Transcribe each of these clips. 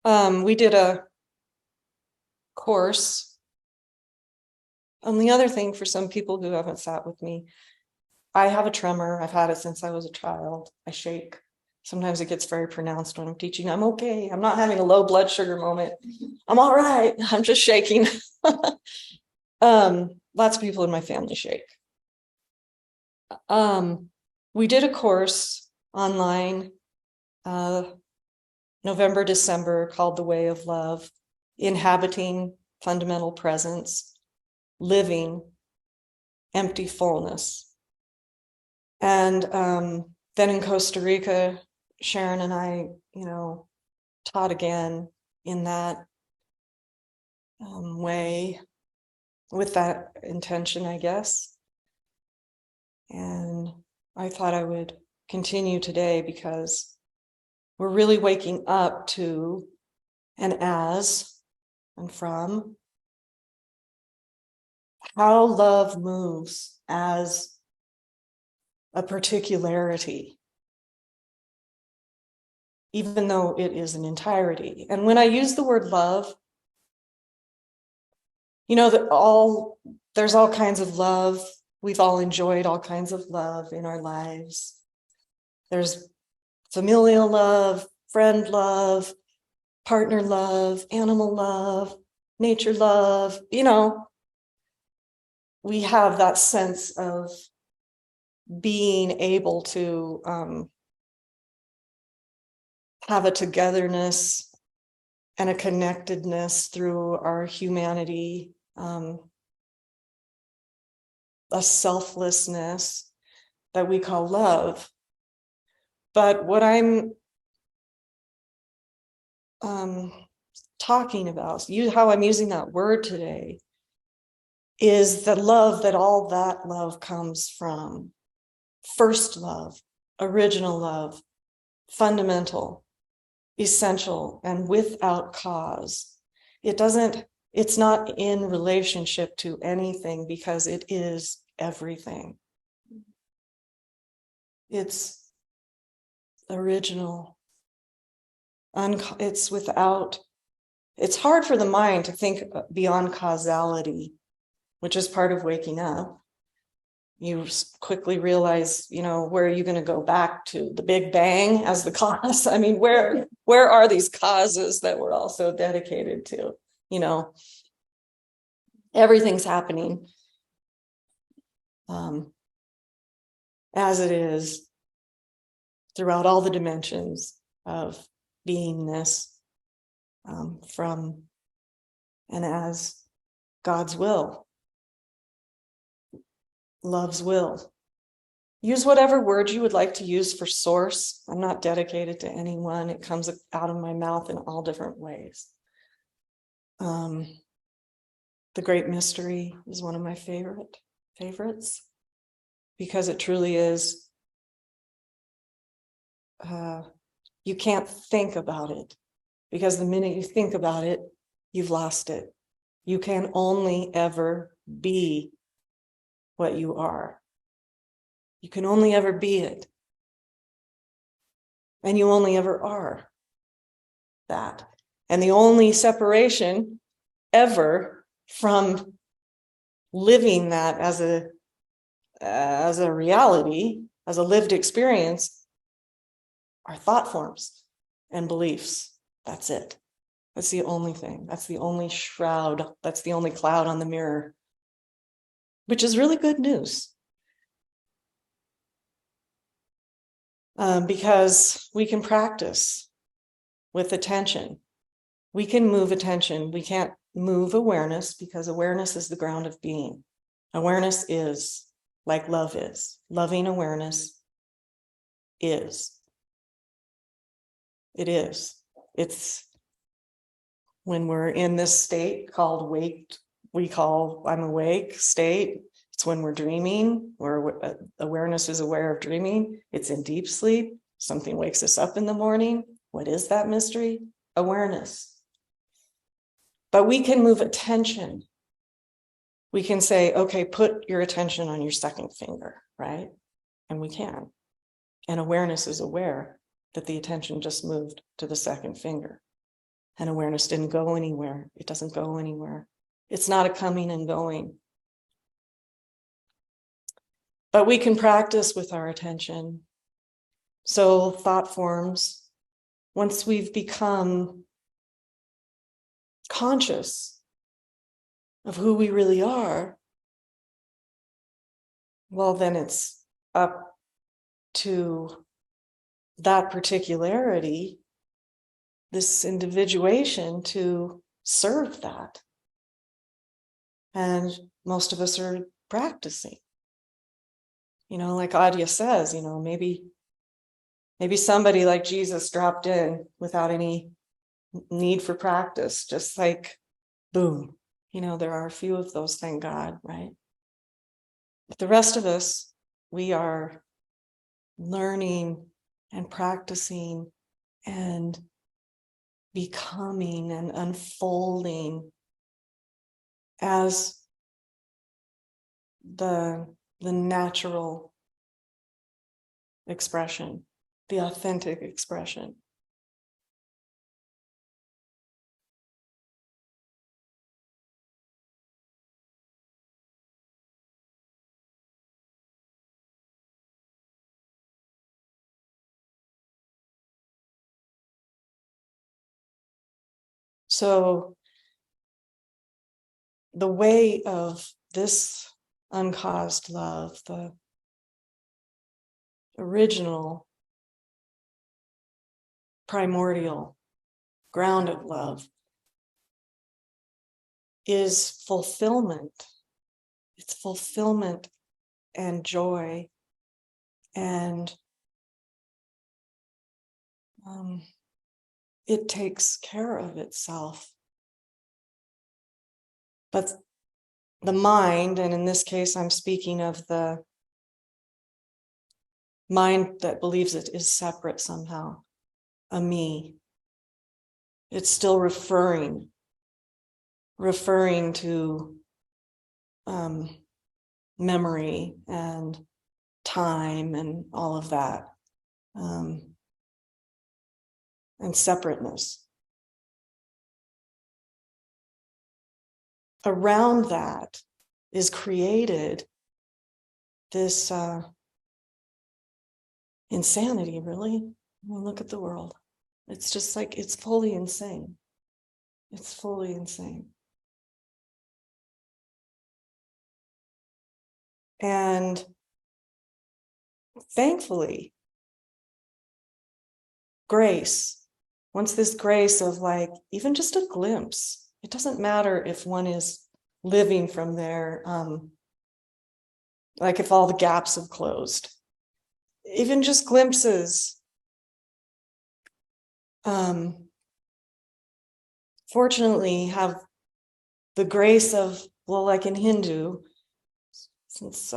We did a course. The other thing for some people who haven't sat with me, I have a tremor. I've had it since I was a child. I shake. Sometimes it gets very pronounced when I'm teaching. I'm okay. I'm not having a low blood sugar moment. I'm all right. I'm just shaking. Lots of people in my family shake. We did a course online, November, December, called The Way of Love, Inhabiting Fundamental Presence, Living Empty Fullness. And then in Costa Rica, Sharon and I, taught again in that way, with that intention, I guess. And I thought I would continue today because we're really waking up to and as and from how love moves as a particularity, even though it is an entirety. And when I use the word love, there's all kinds of love. We've all enjoyed all kinds of love in our lives. There's familial love, friend love, partner love, animal love, nature love. We have that sense of being able to have a togetherness and a connectedness through our humanity, a selflessness that we call love. But what I'm talking about, how I'm using that word today, is the love that all that love comes from. First love, original love, fundamental, essential, and without cause. It's not in relationship to anything because it is everything. It's original. It's hard for the mind to think beyond causality, which is part of waking up. You quickly realize, where are you going to go back to? The Big Bang as the cause? I mean, where are these causes that we're all so dedicated to? Everything's happening as it is throughout all the dimensions of beingness, from and as God's will, love's will. Use whatever word you would like to use for source. I'm not dedicated to anyone. It comes out of my mouth in all different ways. The Great Mystery is one of my favorites because it truly is. You can't think about it because the minute you think about it, you've lost it. You can only ever be what you are. You can only ever be it. And you only ever are that. And the only separation ever from living that as a reality, as a lived experience, are thought forms and beliefs. That's it. That's the only thing. That's the only shroud. That's the only cloud on the mirror, which is really good news. Because we can practice with attention. We can move attention. We can't move awareness because awareness is the ground of being. Awareness is like love is. Loving awareness is. It is. It's when we're in this state called waked, I'm awake state. It's when we're dreaming, or awareness is aware of dreaming. It's in deep sleep. Something wakes us up in the morning. What is that mystery? Awareness. But we can move attention. We can say, okay, put your attention on your second finger, right? And we can. And awareness is aware that the attention just moved to the second finger. And awareness didn't go anywhere. It doesn't go anywhere. It's not a coming and going. But we can practice with our attention. So thought forms, once we've become conscious of who we really are, well, then it's up to that particularity, this individuation, to serve that. And most of us are practicing. Like Adya says, maybe somebody like Jesus dropped in without any need for practice, just like boom. There are a few of those, thank God, right? But the rest of us, we are learning and practicing and becoming and unfolding as the natural expression, the authentic expression. So the way of this uncaused love, the original, primordial ground of love, is fulfillment. It's fulfillment and joy, and it takes care of itself. But the mind, and in this case, I'm speaking of the mind that believes it is separate somehow, a me. It's still referring to memory and time and all of that, and separateness. Around that is created this insanity, really. Look at the world. It's just like, it's fully insane. It's fully insane. And thankfully, grace, once this grace of like, even just a glimpse, it doesn't matter if one is living from there, like if all the gaps have closed, even just glimpses. Fortunately, have the grace of, well, like in Hindu, since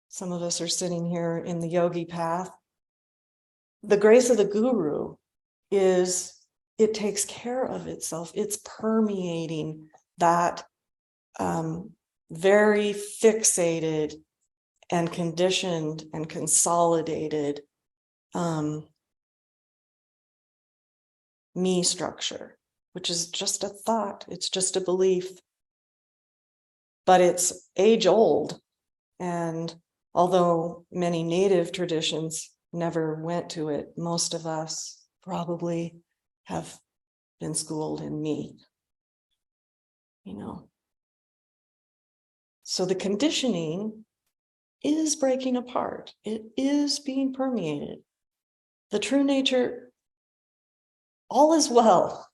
some of us are sitting here in the yogi path, the grace of the guru is, it takes care of itself. It's permeating that very fixated and conditioned and consolidated me structure, which is just a thought. It's just a belief, but it's age old. And although many native traditions never went to it, most of us probably have been schooled in me, So the conditioning is breaking apart. It is being permeated. The true nature, all is well.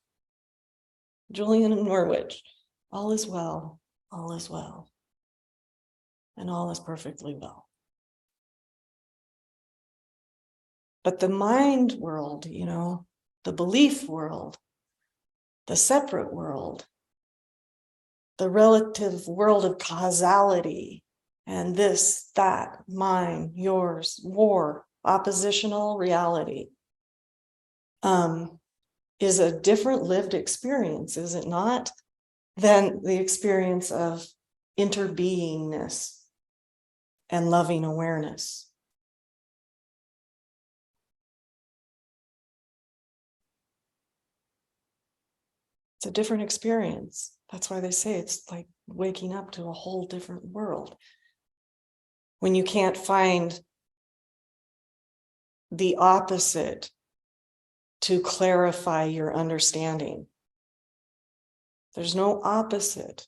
Julian and Norwich, all is well, all is well, and all is perfectly well. But the mind world, the belief world, the separate world, the relative world of causality, and this, that, mine, yours, war, oppositional reality, is a different lived experience, is it not, than the experience of interbeingness and loving awareness. It's a different experience. That's why they say it's like waking up to a whole different world. When you can't find the opposite to clarify your understanding. There's no opposite.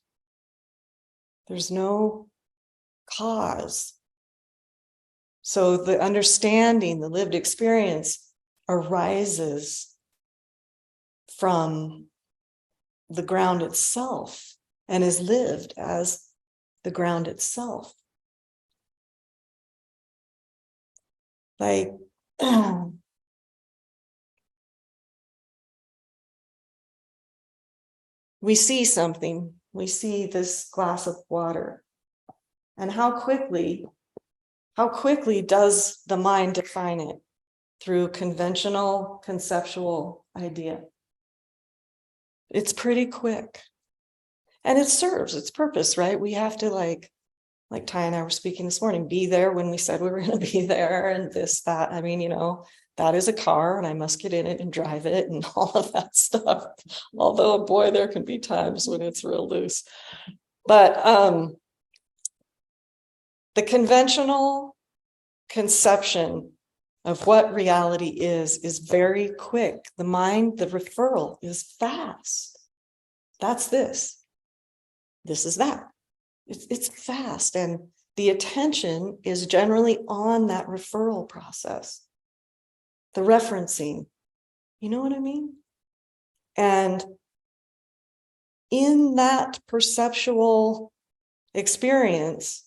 There's no cause. So the understanding, the lived experience arises from the ground itself and is lived as the ground itself. Like, we see something, we see this glass of water, and how quickly does the mind define it? Through conventional conceptual idea. It's pretty quick. And it serves its purpose, right? We have to like Ty and I were speaking this morning, be there when we said we were going to be there, and this, that. I mean, that is a car and I must get in it and drive it and all of that stuff. Although, boy, there can be times when it's real loose. But the conventional conception of what reality is very quick. The mind, the referral is fast. That's this. This is that. It's fast. And the attention is generally on that referral process. The referencing. You know what I mean? And in that perceptual experience,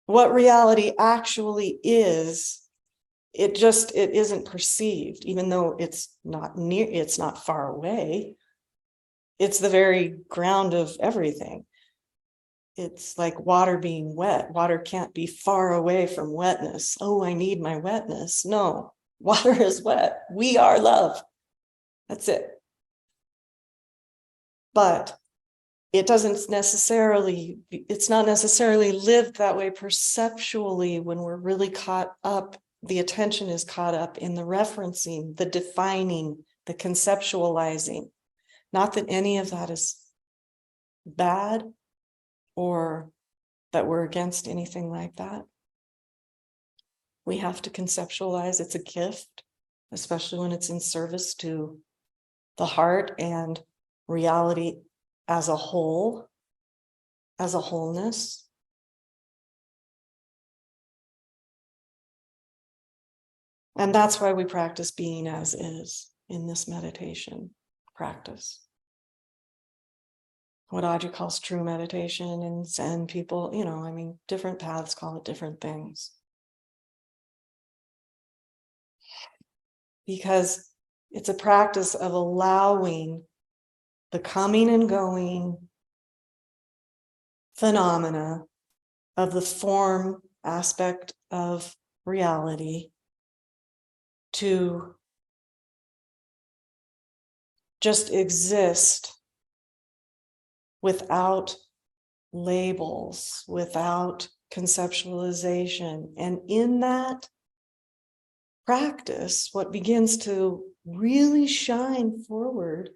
what reality actually is, it isn't perceived, even though it's not far away. It's the very ground of everything. It's like water being wet. Water can't be far away from wetness. Oh, I need my wetness. No, water is wet. We are love. That's it. But it's not necessarily lived that way perceptually when we're really caught up. The attention is caught up in the referencing, the defining, the conceptualizing. Not that any of that is bad or that we're against anything like that. We have to conceptualize. It's a gift, especially when it's in service to the heart and reality as a whole, as a wholeness. And that's why we practice being as is in this meditation practice. What Audrey calls true meditation, and Zen people, different paths call it different things. Because it's a practice of allowing the coming and going phenomena of the form aspect of reality to just exist without labels, without conceptualization. And in that practice, what begins to really shine forward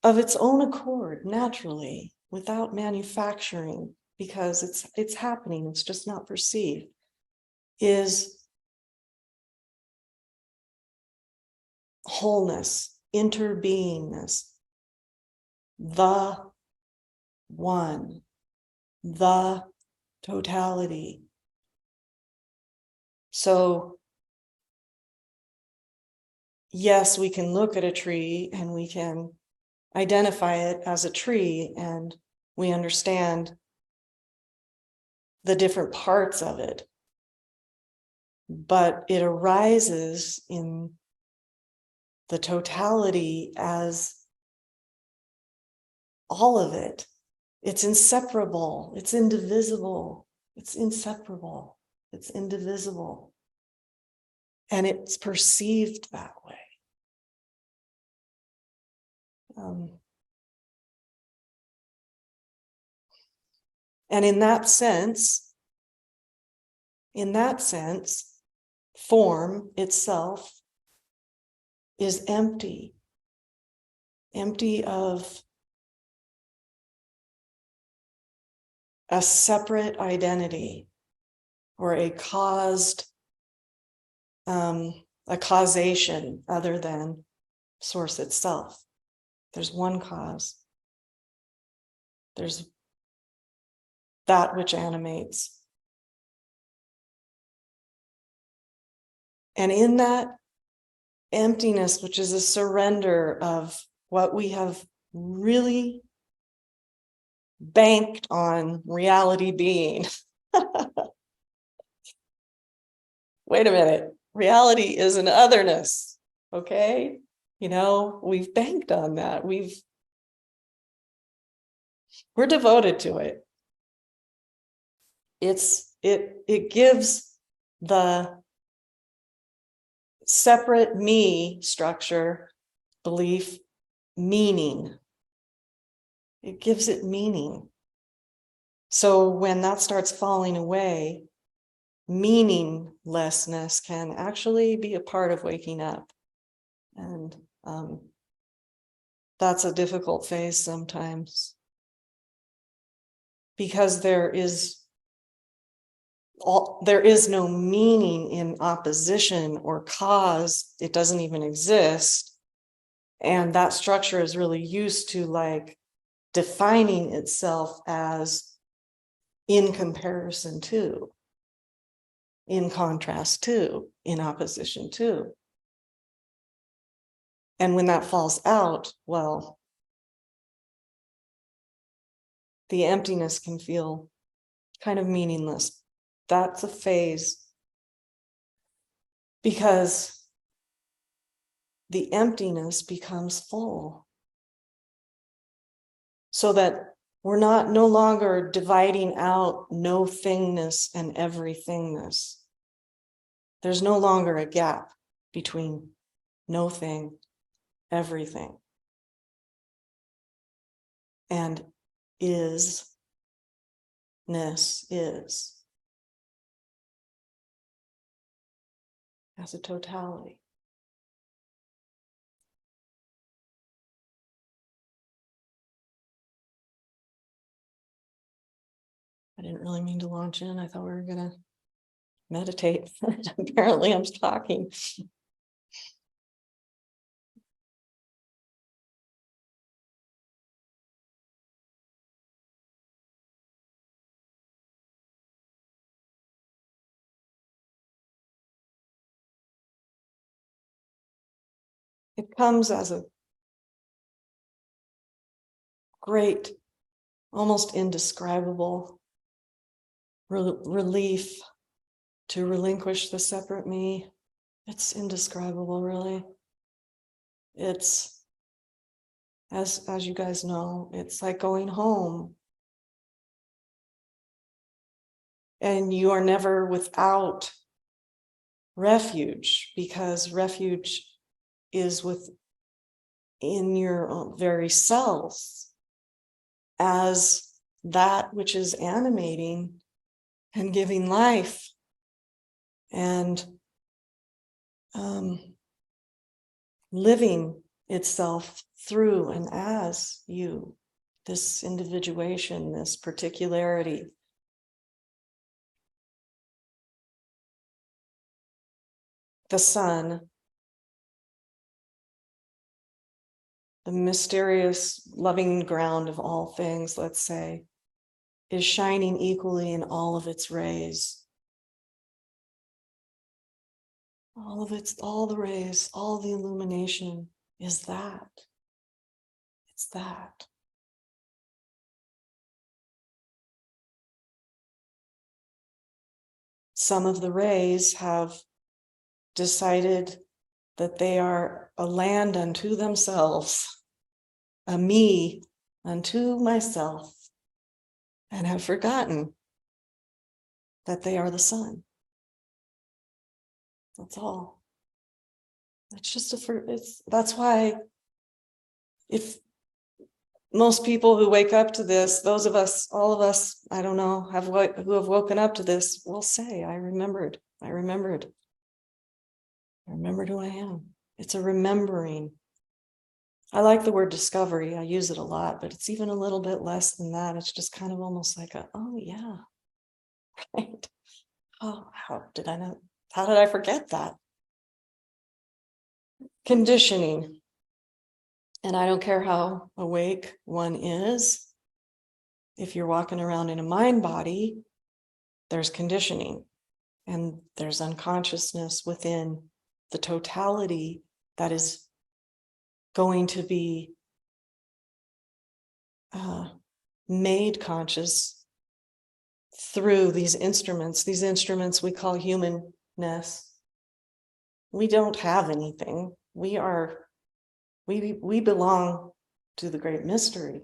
of its own accord, naturally, without manufacturing, because it's happening, it's just not perceived, is wholeness, interbeingness, the one, the totality. So, yes, we can look at a tree and we can identify it as a tree, and we understand the different parts of it. But it arises in the totality as all of it. It's inseparable. It's indivisible. It's inseparable. It's indivisible. And it's perceived that way. And in that sense, form itself is empty of a separate identity or a causation other than source itself. There's one cause. There's that which animates. And in that emptiness, which is a surrender of what we have really banked on reality being. Wait a minute. Reality is an otherness. Okay. We've banked on that. We're devoted to it. It gives the separate me structure, belief, meaning. It gives it meaning. So when that starts falling away, meaninglessness can actually be a part of waking up. And that's a difficult phase sometimes, because there is no meaning in opposition or cause. It doesn't even exist. And that structure is really used to like defining itself as in comparison to, in contrast to, in opposition to. And when that falls out, well, the emptiness can feel kind of meaningless. That's a phase, because the emptiness becomes full, so that we're no longer dividing out no thingness and everythingness. There's no longer a gap between no thing, everything, and isness is as a totality. I didn't really mean to launch in. I thought we were going to meditate. Apparently I'm talking. It comes as a great, almost indescribable relief to relinquish the separate me. It's indescribable, really. It's, as you guys know, it's like going home. And you are never without refuge, because refuge is within your very cells, as that which is animating and giving life and living itself through and as you, this individuation, this particularity. The sun, the mysterious loving ground of all things, let's say, is shining equally in all of its rays. All the rays, all the illumination is that. It's that. Some of the rays have decided that they are a land unto themselves, a me unto myself, and have forgotten that they are the sun. That's all. It's just that's why if most people who wake up to this, those of us, all of us, I don't know, who have woken up to this will say, I remembered. I remembered who I am. It's a remembering. I like the word discovery. I use it a lot, but it's even a little bit less than that. It's just kind of almost like oh yeah, right. Oh, how did I forget that? Conditioning. And I don't care how awake one is. If you're walking around in a mind body, there's conditioning and there's unconsciousness within the totality that is going to be made conscious through these instruments we call humanness. We don't have anything. We belong to the great mystery.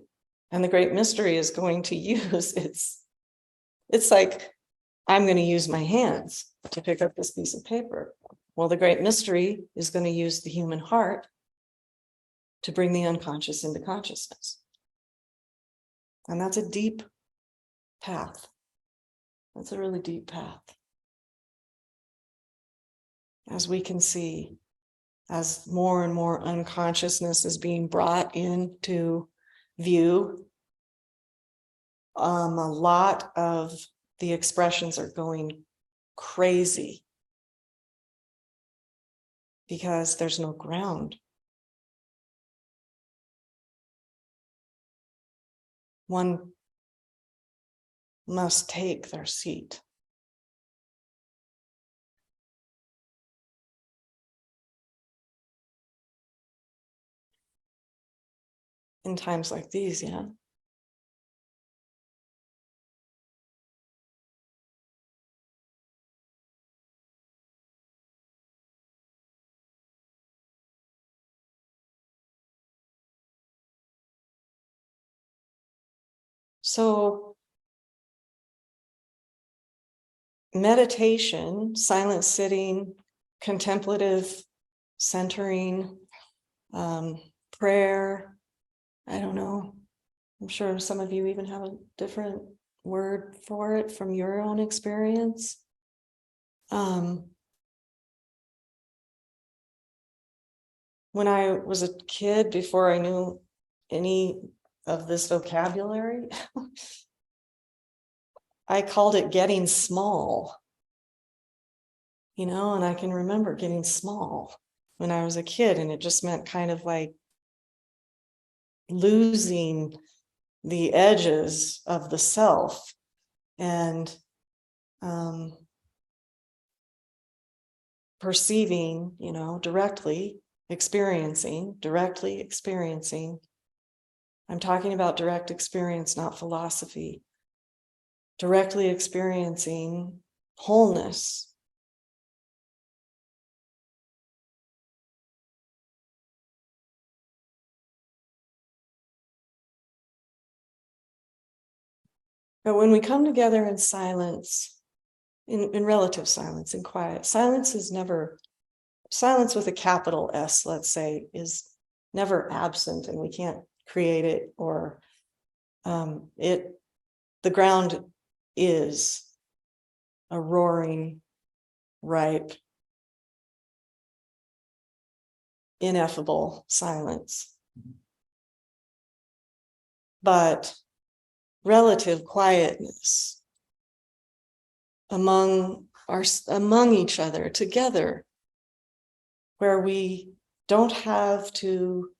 And the great mystery is going to use it's like, I'm going to use my hands to pick up this piece of paper. Well, the great mystery is going to use the human heart to bring the unconscious into consciousness. And that's a deep path. That's a really deep path. As we can see, as more and more unconsciousness is being brought into view, a lot of the expressions are going crazy because there's no ground. One must take their seat. In times like these, yeah. So meditation, silent sitting, contemplative centering, prayer, I don't know. I'm sure some of you even have a different word for it from your own experience. When I was a kid, before I knew any of this vocabulary, I called it getting small, and I can remember getting small when I was a kid, and it just meant kind of like losing the edges of the self and perceiving, directly experiencing. I'm talking about direct experience, not philosophy. Directly experiencing wholeness. But when we come together in silence, in relative silence, in quiet, silence with a capital S, let's say, is never absent, and we can't create it or the ground is a roaring, ripe, ineffable silence. But relative quietness among each other, together, where we don't have to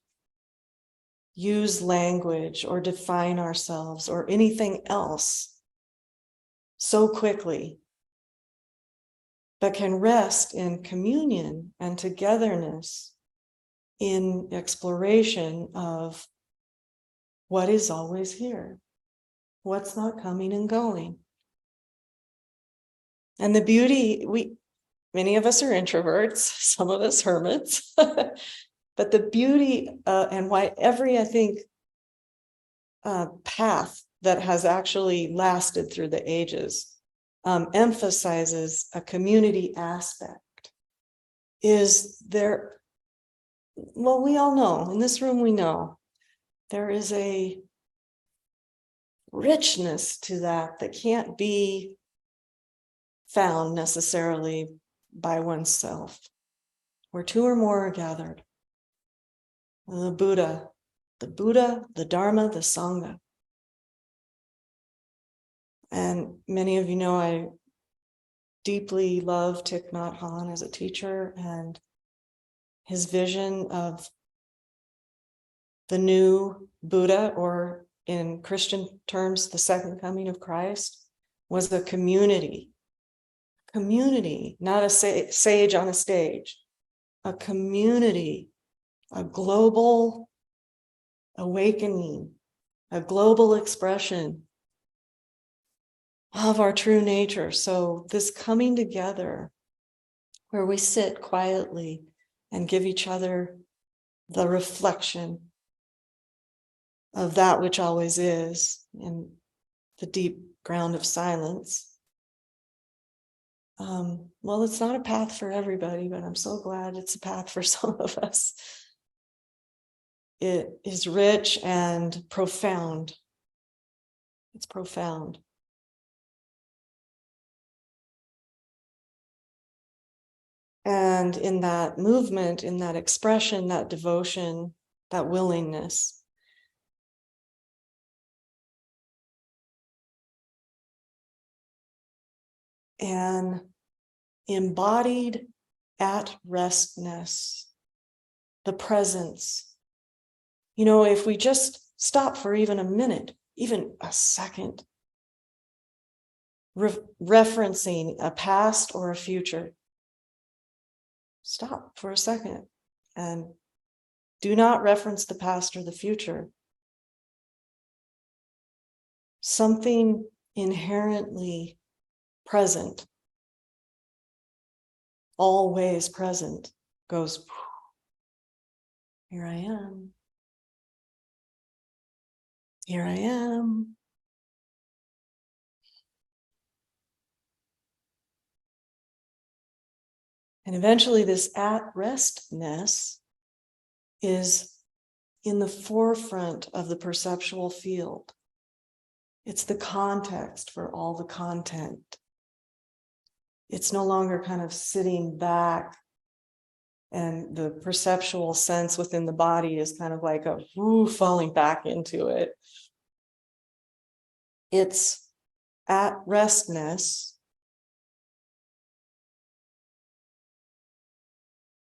use language or define ourselves or anything else so quickly, but can rest in communion and togetherness in exploration of what is always here, what's not coming and going. And the beauty, many of us are introverts, some of us hermits, but the beauty and why every, I think, path that has actually lasted through the ages emphasizes a community aspect is there. Well, we all know, in this room we know, there is a richness to that can't be found necessarily by oneself. where two or more are gathered. The Buddha, the Dharma, the Sangha. And many of you know I deeply love Thich Nhat Hanh as a teacher, and his vision of the new Buddha, or in Christian terms, the second coming of Christ, was a community, not a sage on a stage, a community, a global awakening, a global expression of our true nature. So this coming together where we sit quietly and give each other the reflection of that which always is in the deep ground of silence. Well, it's not a path for everybody, but I'm so glad it's a path for some of us. It is rich and profound. It's profound. And in that movement, in that expression, that devotion, that willingness, and embodied at restness, the presence. You know, if we just stop for even a minute, even a second, referencing a past or a future, stop for a second and do not reference the past or the future. Something inherently present, always present, goes, here I am. Here I am. And eventually this at-restness is in the forefront of the perceptual field. It's the context for all the content. It's no longer kind of sitting back, and the perceptual sense within the body is kind of like a falling back into it. It's at restness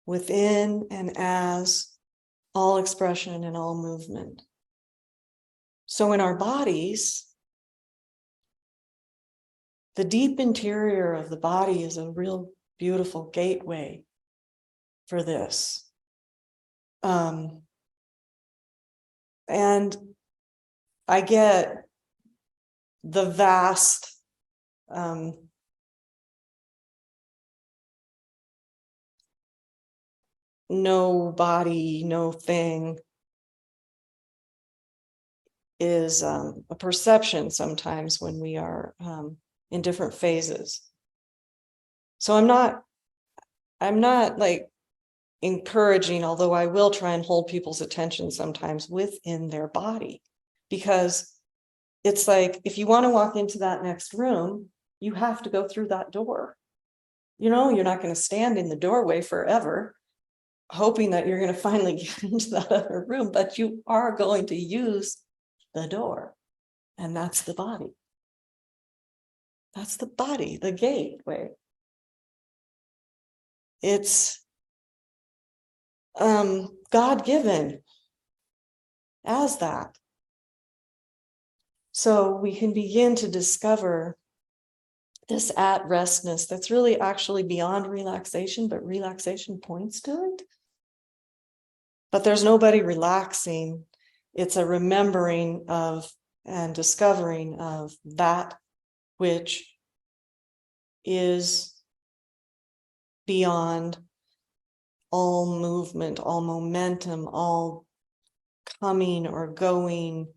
within and as all expression and all movement. So in our bodies, the deep interior of the body is a real beautiful gateway for this. And I get the vast no body, no thing is a perception sometimes when we are in different phases. So I'm not like encouraging, although I will try and hold people's attention sometimes within their body, because it's like, if you want to walk into that next room, you have to go through that door. You know, you're not going to stand in the doorway forever, hoping that you're going to finally get into that other room, but you are going to use the door. And that's the body. That's the body, the gateway. It's God-given as that. So we can begin to discover this at-restness that's really actually beyond relaxation, but relaxation points to it. But there's nobody relaxing. It's a remembering of and discovering of that which is beyond all movement, all momentum, all coming or going,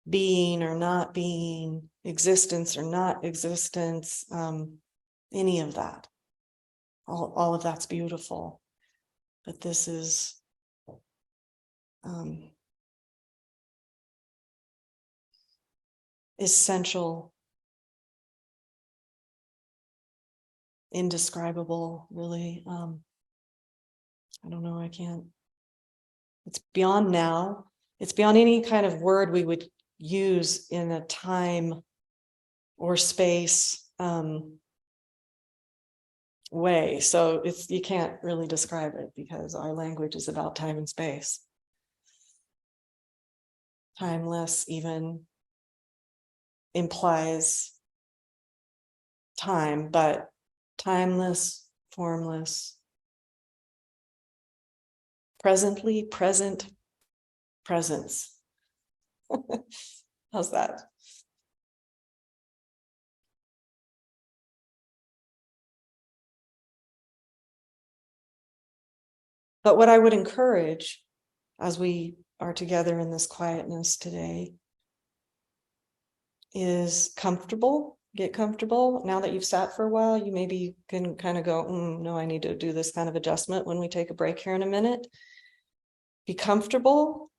being or not being, existence or not existence, any of that. All of that's beautiful. But this is essential, indescribable, really. I don't know, I can't. It's beyond now. It's beyond any kind of word we would use in a time or space way. So you can't really describe it because our language is about time and space. Timeless even implies time, but timeless, formless, presently present presence. How's that? But what I would encourage as we are together in this quietness today is comfortable. Get comfortable. Now that you've sat for a while, you maybe can kind of go, no, I need to do this kind of adjustment when we take a break here in a minute. Be comfortable.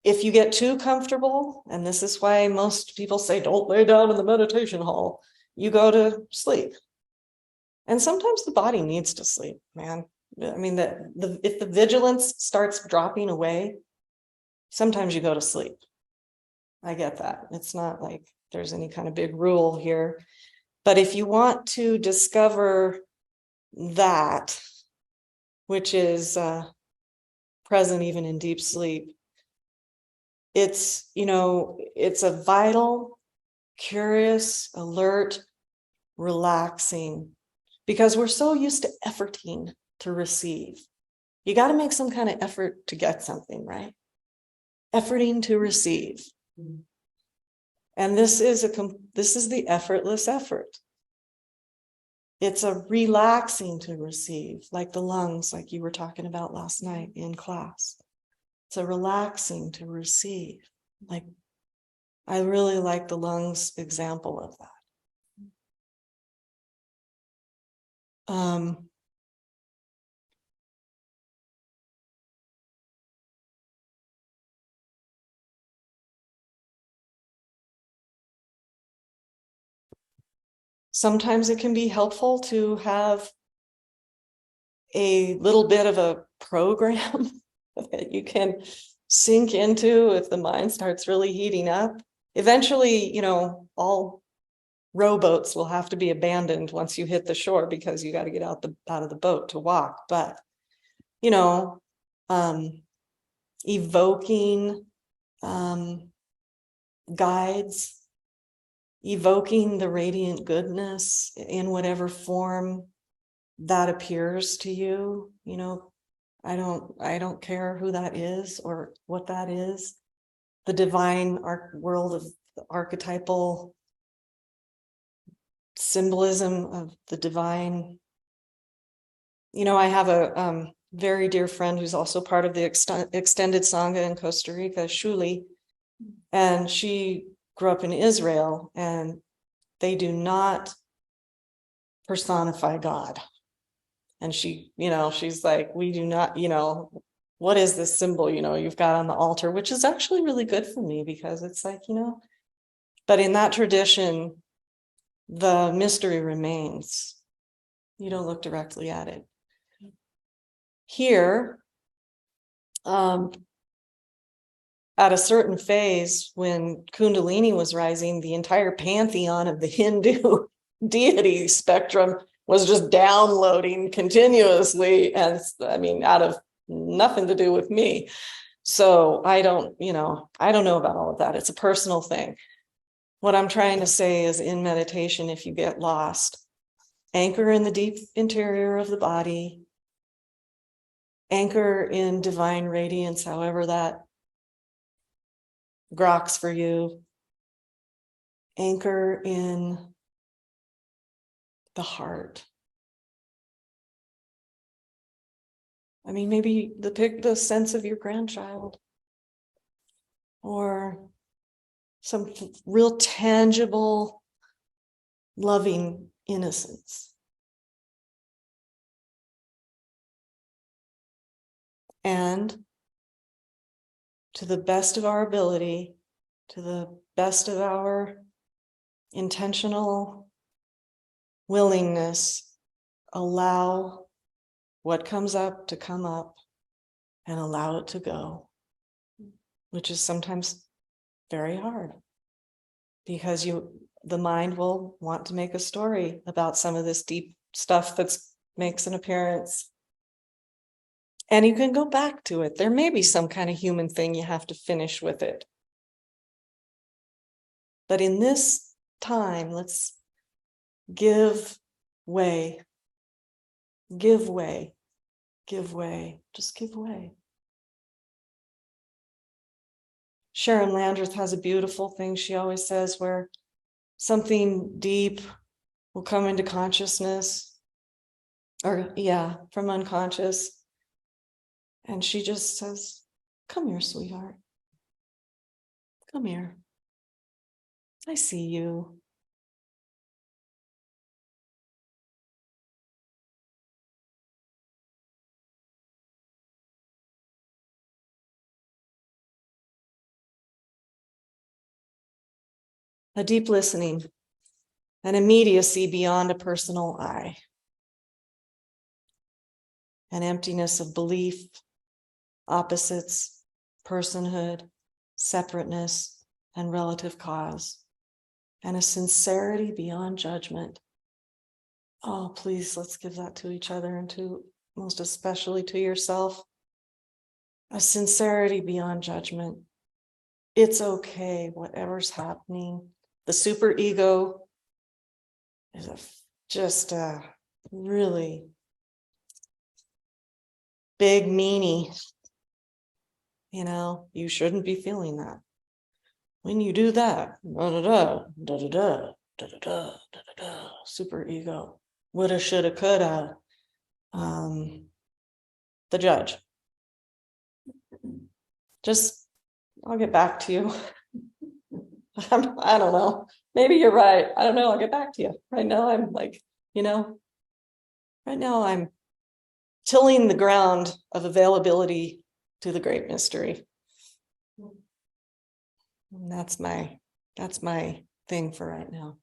If you get too comfortable, and this is why most people say, don't lay down in the meditation hall, you go to sleep. And sometimes the body needs to sleep, man. I mean, if the vigilance starts dropping away, sometimes you go to sleep. I get that. It's not like there's any kind of big rule here. But if you want to discover that, which is present even in deep sleep, it's, it's a vital, curious, alert, relaxing, because we're so used to efforting to receive. You got to make some kind of effort to get something, right? Efforting to receive. And this is the effortless effort. It's a relaxing to receive, like the lungs, like you were talking about last night in class. It's a relaxing to receive. Like, I really like the lungs example of that. Sometimes it can be helpful to have a little bit of a program that you can sink into if the mind starts really heating up. Eventually, all rowboats will have to be abandoned once you hit the shore because you got to get out of the boat to walk. But, evoking guides, evoking the radiant goodness in whatever form that appears to you. I don't care who that is or what that is. The divine world of the archetypal symbolism of the divine. I have a very dear friend who's also part of the extended Sangha in Costa Rica, Shuli, and she grew up in Israel, and they do not personify God. And she, she's like, we do not, what is this symbol, you've got on the altar, which is actually really good for me because it's like, but in that tradition, the mystery remains. You don't look directly at it. Here, at a certain phase, when Kundalini was rising, the entire pantheon of the Hindu deity spectrum was just downloading continuously, and out of nothing to do with me. So I don't know about all of that. It's a personal thing. What I'm trying to say is, in meditation, if you get lost, anchor in the deep interior of the body, anchor in divine radiance, however that groks for you, anchor in the heart. Maybe the sense of your grandchild, or some real tangible, loving innocence. And to the best of our ability, to the best of our intentional willingness, allow what comes up to come up and allow it to go, which is sometimes very hard because the mind will want to make a story about some of this deep stuff that makes an appearance. And you can go back to it. There may be some kind of human thing you have to finish with it. But in this time, let's give way. Give way. Give way. Just give way. Sharon Landreth has a beautiful thing she always says where something deep will come into consciousness, or from unconscious. And she just says, come here, sweetheart. Come here. I see you. A deep listening, an immediacy beyond a personal I, an emptiness of belief, opposites, personhood, separateness, and relative cause, and a sincerity beyond judgment. Oh, please, let's give that to each other and to most especially to yourself. A sincerity beyond judgment. It's okay, whatever's happening. The superego is just a really big meanie. You shouldn't be feeling that. When you do that, super ego, woulda, shoulda, coulda, the judge. I'll get back to you. I don't know. Maybe you're right. I don't know. I'll get back to you. Right now, I'm like, right now I'm tilling the ground of availability to the great mystery. And that's my thing for right now.